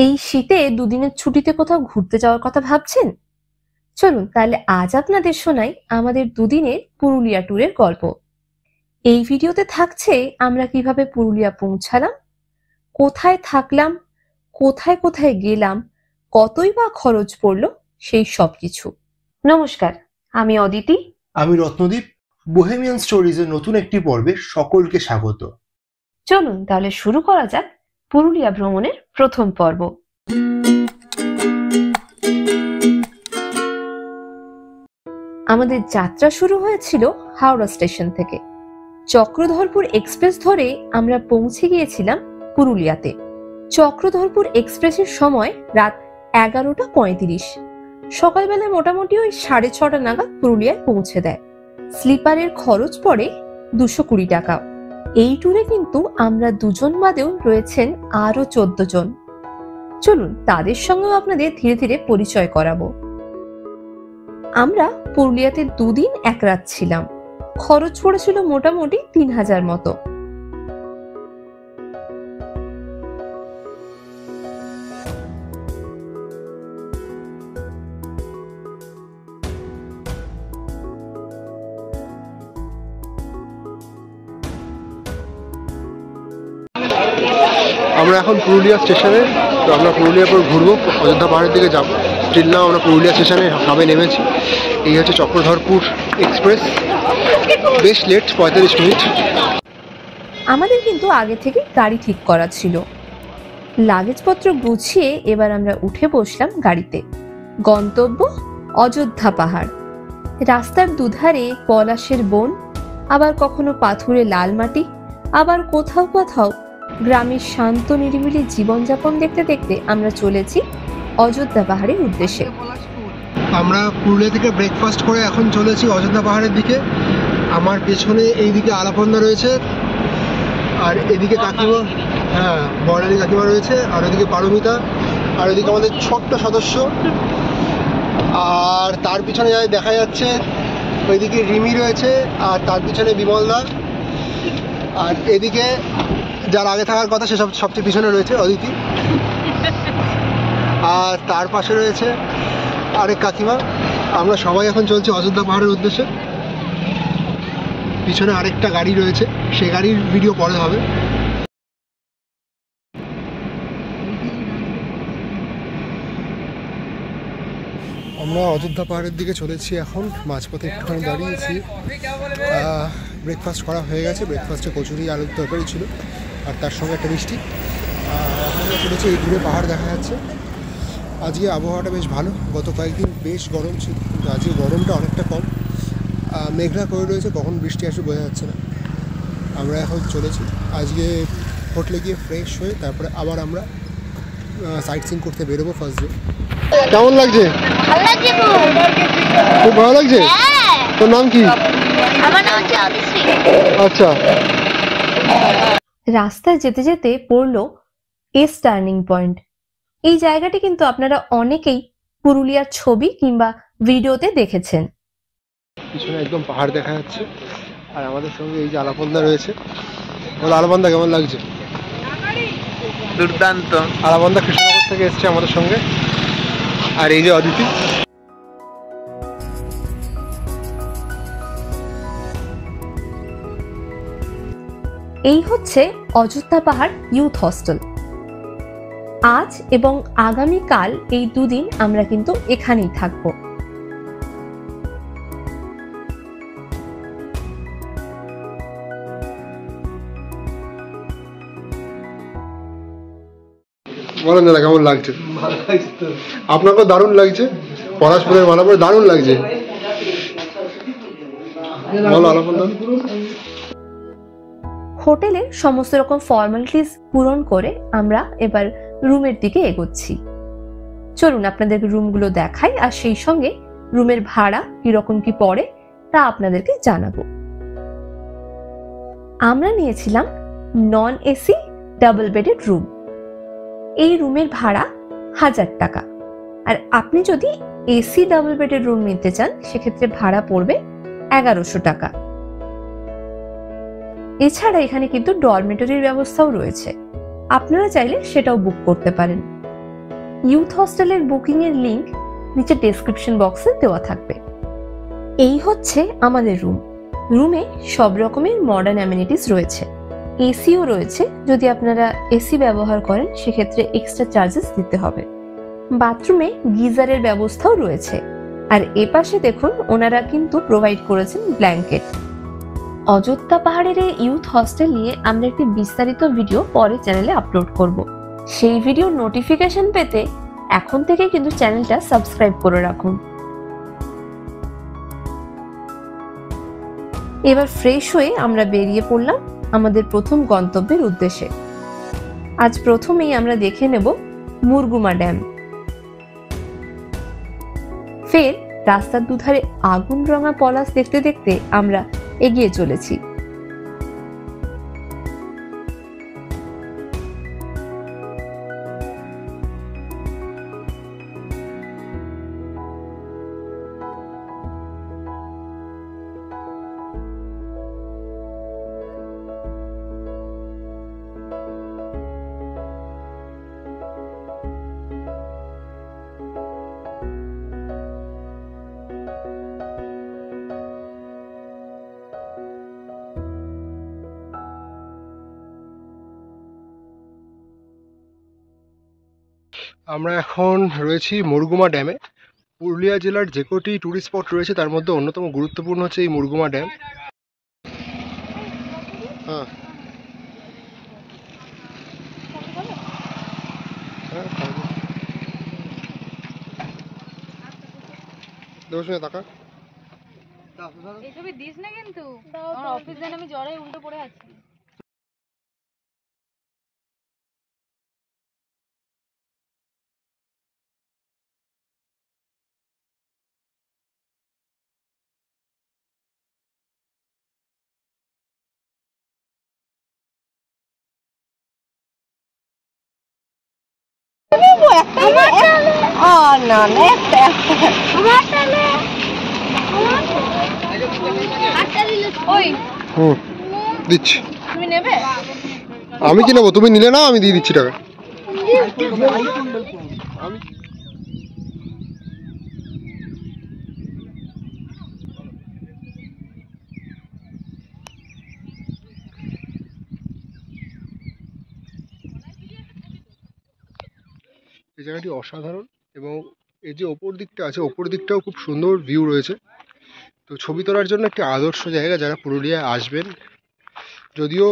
এই শীতে দুদিনের ছুটিতে কোথাও ঘুরতে যাওয়ার কথা ভাবছেন? চলুন তাহলে আজ আপনাদের শোনাই আমাদের দুদিনের পুরুলিয়া ট্যুরের গল্প। এই ভিডিওতে থাকছে আমরা কিভাবে পুরুলিয়া পৌঁছালাম, কোথায় থাকলাম, কোথায় কোথায় গেলাম, কতই বা খরচ পড়লো, সেই সব কিছু। নমস্কার, আমি অদিতি। আমি রত্নদীপ। বোহেমিয়ান স্টোরিজ এর নতুন একটি পর্বে সকলকে স্বাগত। চলুন তাহলে শুরু করা যাক পুরুলিয়া ভ্রমণের প্রথম পর্ব। আমাদের যাত্রা শুরু হয়েছিল হাওড়া স্টেশন থেকে। চক্রধরপুর এক্সপ্রেস ধরে আমরা পৌঁছে গিয়েছিলাম পুরুলিয়াতে। চক্রধরপুর এক্সপ্রেসের সময় রাত 11:35। সকালবেলা মোটামুটি ওই 6:30 নাগাদ পুরুলিয়ায় পৌঁছে দেয়। স্লিপারের খরচ পড়ে 220 টাকা। এই ট্যুরে কিন্তু আমরা দুজন বাদেও রয়েছেন আরো 14 জন। চলুন তাদের সঙ্গেও আপনাদের ধীরে ধীরে পরিচয় করাবো। আমরা পুরুলিয়াতে 2 দিন 1 রাত ছিলাম। খরচ পড়েছিল মোটামুটি 3000 মতো। আমরা এখন পুরুলিয়া স্টেশনে, তো আমরা পুরুলিয়ার পর ঘুরবো, অযোধ্যা পাহাড়ের দিকে যাবো। স্টিল নাও আমরা পুরুলিয়া স্টেশনে সবে নেমেছি। এই হচ্ছে চক্রধরপুর এক্সপ্রেস। বেশ লেট, 45 মিনিট। আমাদের কিন্তু আগে থেকে গাড়ি ঠিক করা ছিল। লাগেজপত্র গুছিয়ে এবার আমরা উঠে বসলাম গাড়িতে। গন্তব্য অযোধ্যা পাহাড়। রাস্তার দুধারে পলাশের বন, আবার কখনো পাথুরে লাল মাটি, আবার কোথাও কোথাও গ্রামের শান্ত নিরিবিলি জীবনযাপন দেখতে দেখতে আমরা চলেছি অযোধ্যা পাহাড়ের উদ্দেশ্যে। আমরা পুরুলিয়া থেকে ব্রেকফাস্ট করে এখন চলেছি অযোধ্যা পাহাড়ের দিকে। আমার পেছনে এইদিকে আলাপন্দা রয়েছে, আর এদিকে কাকিমা, বর্ণালী কাকিমা রয়েছে, আর ওইদিকে পারমিতা, আর ওইদিকে আমাদের ছোট্ট সদস্য, আর তার পিছনে যাই দেখা যাচ্ছে ওইদিকে রিমি রয়েছে, আর তার পিছনে বিমলদা, আর এদিকে যার আগে থাকার কথা সে সবচেয়ে পিছনে রয়েছে অদিতি, আর তার পাশে রয়েছে আরেক কাকিমা। আমরা সবাই এখন চলছি অযোধ্যা পাহাড়ের উদ্দেশ্যে। পিছনে আরেকটা গাড়ি রয়েছে, সে গাড়ির ভিডিও পরে হবে। আমরা অযোধ্যা পাহাড়ের দিকে চলেছি এখন। মাঝপথে একটুখানি দাঁড়িয়েছি। ব্রেকফাস্ট করা হয়ে গেছে। ব্রেকফাস্টে কচুরি আলুর তরকারি ছিল, আর তার সঙ্গে একটা মিষ্টি। এখন আমরা চলেছি, এই দূরে পাহাড় দেখা যাচ্ছে। আজকে আবহাওয়াটা বেশ ভালো। গত কয়েকদিন বেশ গরম ছিল, কিন্তু আজকে গরমটা অনেকটা কম। মেঘলা করে রয়েছে, কখন বৃষ্টি আসবে বোঝা যাচ্ছে না। আমরা এখন চলেছি। আজকে হোটেলে গিয়ে ফ্রেশ হয়ে তারপরে আবার আমরা সাইট সিইং করতে বেরোবো ফার্স্ট ডে। কেমন লাগছে? খুব ভালো লাগছে। তোর নাম কি? আচ্ছা। রাস্তায় যেতে যেতে পড়লো এস টার্নিং পয়েন্ট। এই জায়গাটি কিন্তু আপনারা অনেকেই পুরুলিয়ার ছবি কিংবা ভিডিওতে দেখেছেন। পিছনে একদম পাহাড় দেখা যাচ্ছে, আর আমাদের সঙ্গে এই যে আলাপন্দা রয়েছে। আলাপন্দা কেমন লাগছে? দুর্দান্ত। আলাপন্দা কৃষ্ণনগর থেকে এসছে আমাদের সঙ্গে, আর এই যে অদিতি। এই হচ্ছে অযোধ্যা পাহাড় ইউথ হস্টেল। আজ এবং আগামীকাল এই 2 দিন আমরা কিন্তু এখানেই থাকবো। বলেন দাদা, কেমন লাগছে? আপনাকেও দারুণ লাগছে। পলাশপুরের মালা পরে দারুণ লাগছে। বলো আলাপন্দা। হোটেলের সমস্ত রকম ফর্মালিটিস পূরণ করে আমরা এবার রুমের দিকে এগোচ্ছি। চলুন আপনাদের রুমগুলো দেখাই, আর সেই সঙ্গে রুমের ভাড়া কিরকম কি পড়ে তা আপনাদেরকে জানাবো। আমরা নিয়েছিলাম non AC double bedded room. এই রুমের ভাড়া 1000 টাকা। আর আপনি যদি এসি ডাবল বেডেড রুম নিতে চান সেক্ষেত্রে ভাড়া পড়বে 1100 টাকা। এছাড়া এখানে কিন্তু ডরমেটরির ব্যবস্থাও রয়েছে, আপনারা চাইলে সেটাও বুক করতে পারেন। ইউথ হস্টেলের বুকিং এর লিংক নিচে ডেসক্রিপশন বক্সে দেওয়া থাকবে। এই হচ্ছে আমাদের রুমে সব রকমের মডার্ন অ্যামেনিটিস রয়েছে, এসিও রয়েছে। যদি আপনারা এসি ব্যবহার করেন সেক্ষেত্রে এক্সট্রা চার্জেস দিতে হবে। বাথরুমে গিজারের ব্যবস্থাও রয়েছে। আর এপাশে দেখুন ওনারা কিন্তু প্রোভাইড করেছেন ব্ল্যাঙ্কেট। অযোধ্যা পাহাড়ের এই ইউথ হস্টেল নিয়ে আমরা একটি বিস্তারিত ভিডিও পরে চ্যানেলে আপলোড করব। সেই ভিডিওর নোটিফিকেশন পেতে এখন থেকে কিন্তু চ্যানেলটা সাবস্ক্রাইব করে রাখুন। এবার ফ্রেশ হয়ে আমরা বেরিয়ে পড়লাম আমাদের প্রথম গন্তব্যের উদ্দেশ্যে। আজ প্রথমেই আমরা দেখে নেব মুরগুমা ড্যাম। ফের রাস্তার দুধারে আগুন রঙা পলাশ দেখতে দেখতে আমরা এগিয়ে চলেছি। আমরা এখন রয়েছি মুরগুমা ড্যামে। পুরুলিয়া জেলার যে কটি টুরিস্ট স্পট রয়েছে তার মধ্যে অন্যতম গুরুত্বপূর্ণ হচ্ছে এই মুরগুমা ড্যাম। হ্যাঁ টাকা এসবই দিস না কিন্তু আমার অফিস জানে আমি জ্বরে উল্টো পড়ে আছি। দিচ্ছি। তুমি নেবে? আমি কি নেবো? তুমি নিলে না, আমি দিয়ে দিচ্ছি টাকা। আমি এই জায়গাটি অসাধারণ এবং এই যে ওপর দিকটা আছে, ওপর দিকটাও খুব সুন্দর ভিউ রয়েছে। তো ছবি তোলার জন্য একটি আদর্শ জায়গা যারা পুরুলিয়ায় আসবেন। যদিও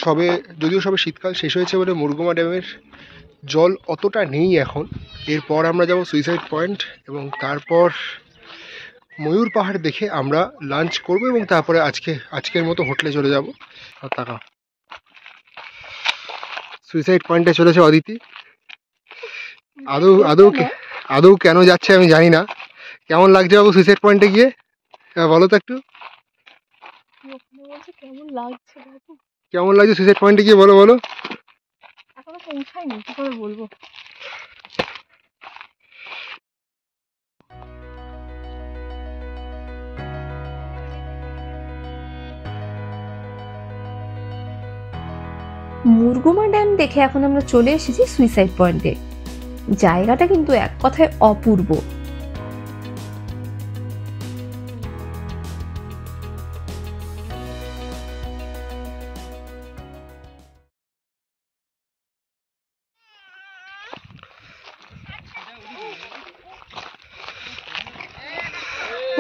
সবে শীতকাল শেষ হয়েছে বলে মুরগুমা ড্যামের জল অতটা নেই এখন। এরপর আমরা যাব সুইসাইড পয়েন্ট এবং তারপর ময়ূর পাহাড় দেখে আমরা লাঞ্চ করব এবং তারপরে আজকের মতো হোটেলে চলে যাব। আর টাকা সুইসাইড পয়েন্টে চলেছে অদিতি। আদৌ কেন যাচ্ছে আমি জানি না। কেমন লাগছে বাবু সুইসাইড পয়েন্টে গিয়ে? বলো তো একটু কেমন লাগছে সুইসাইড পয়েন্টে গিয়ে, বলো। এখনো পৌঁছাইনি, কি করে বলবো। মুরগুমা ড্যাম দেখে এখন আমরা চলে এসেছি সুইসাইড পয়েন্টে। জায়গাটা কিন্তু এক কথায় অপূর্ব।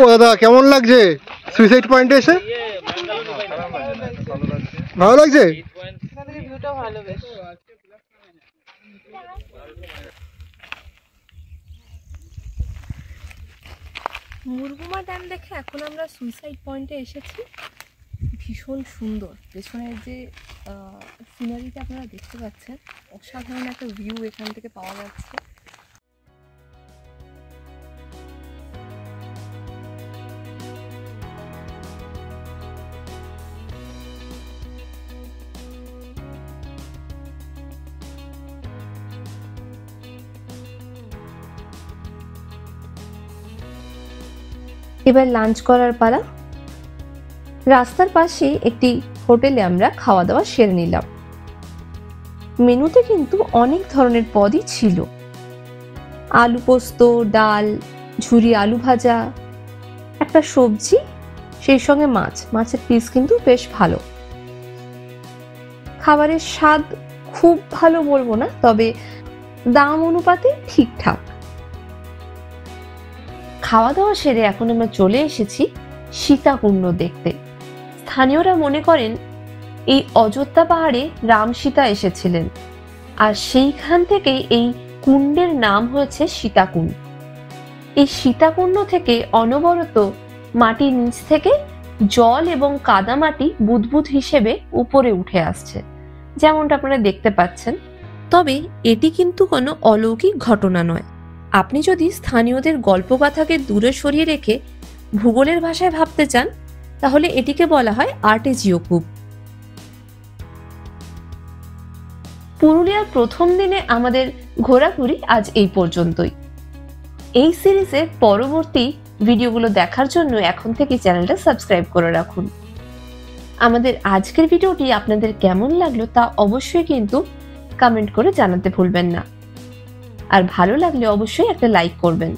ও দাদা, কেমন লাগছে সুইসাইড পয়েন্টে এসে? ভালো লাগছে? মুরগুমা ড্যাম দেখে এখন আমরা সুইসাইড পয়েন্টে এসেছি। ভীষণ সুন্দর, পেছনের যে সিনারিটা আপনারা দেখতে পাচ্ছেন, অসাধারণ একটা ভিউ এখান থেকে পাওয়া যাচ্ছে। এবার লাঞ্চ করার পালা। রাস্তার পাশে একটি হোটেলে আমরা খাওয়া দাওয়া সেরে নিলাম। মেনুতে কিন্তু অনেক ধরনের পদই ছিল। আলু পোস্ত, ডাল, ঝুরি আলু ভাজা, একটা সবজি, সেই সঙ্গে মাছের পিস কিন্তু বেশ ভালো। খাবারের স্বাদ খুব ভালো বলবো না, তবে দাম অনুপাতে ঠিকঠাক। খাওয়া দাওয়া সেরে এখন আমরা চলে এসেছি সীতাকুণ্ড দেখতে। স্থানীয়রা মনে করেন এই অযোধ্যা পাহাড়ে রাম সীতা এসেছিলেন, আর সেইখান থেকেই এই কুণ্ডের নাম হয়েছে সীতাকুণ্ড। এই সীতাকুণ্ড থেকে অনবরত মাটির নিচ থেকে জল এবং কাদামাটি বুদবুদ হিসেবে উপরে উঠে আসছে, যেমনটা আপনারা দেখতে পাচ্ছেন। তবে এটি কিন্তু কোনো অলৌকিক ঘটনা নয়। আপনি যদি স্থানীয়দের গল্পগাথাকে দূরে সরিয়ে রেখে ভূগোলের ভাষায় ভাবতে চান, তাহলে এটিকে বলা হয় আর্টেজিওকুব। পুরুলিয়ার প্রথম দিনে আমাদের ঘোরাঘুরি আজ এই পর্যন্তই। এই সিরিজের পরবর্তী ভিডিওগুলো দেখার জন্য এখন থেকে চ্যানেলটা সাবস্ক্রাইব করে রাখুন। আমাদের আজকের ভিডিওটি আপনাদের কেমন লাগলো তা অবশ্যই কিন্তু কমেন্ট করে জানাতে ভুলবেন না, আর ভালো লাগলে অবশ্যই একটা লাইক করবেন।